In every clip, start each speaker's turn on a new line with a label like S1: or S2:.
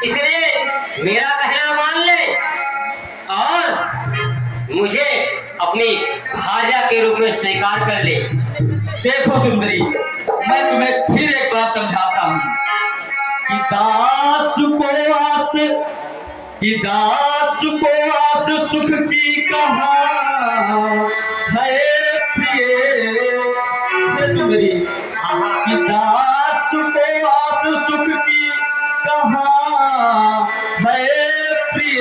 S1: इसलिए मेरा कहना मान ले और मुझे अपनी भार्या के रूप में स्वीकार कर ले।
S2: देखो सुंदरी, मैं तुम्हें फिर एक बार समझाता हूँ कि दास को आस सुख की कहा है प्रिय। सुंदरी, कि दास को आस सुख की कहा है प्रिय,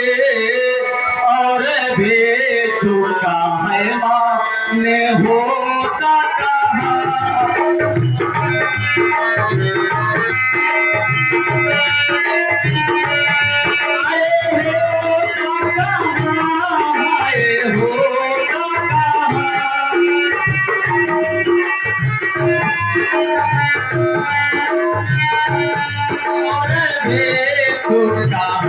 S2: और भेजू का है माँ ने होता कहा।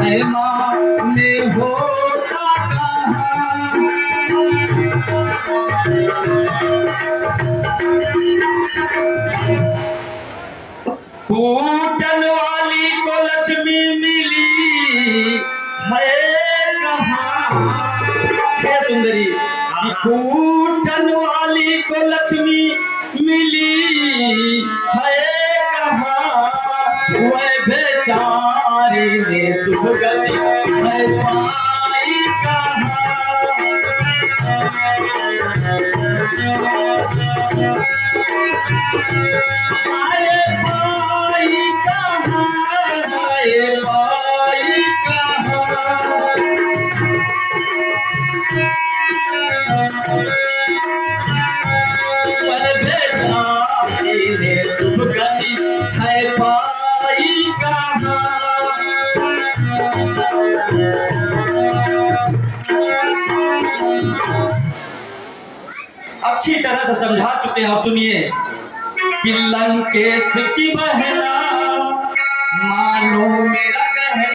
S2: माने होता फूटन वाली को लक्ष्मी मिली है कहाँ। हे सुंदरी, फूटन वाली को लक्ष्मी मिली है कहाँ, वह बेचारी ने सुख गति है पाई कहाँ। अरे पाई कहाँ, अरे पाई कहाँ। वह बेचारी ने सुख गति है पाई कहाँ। अच्छी तरह से समझा चुके हैं और सुनिए कि लंकेश की बहना मानो मेरा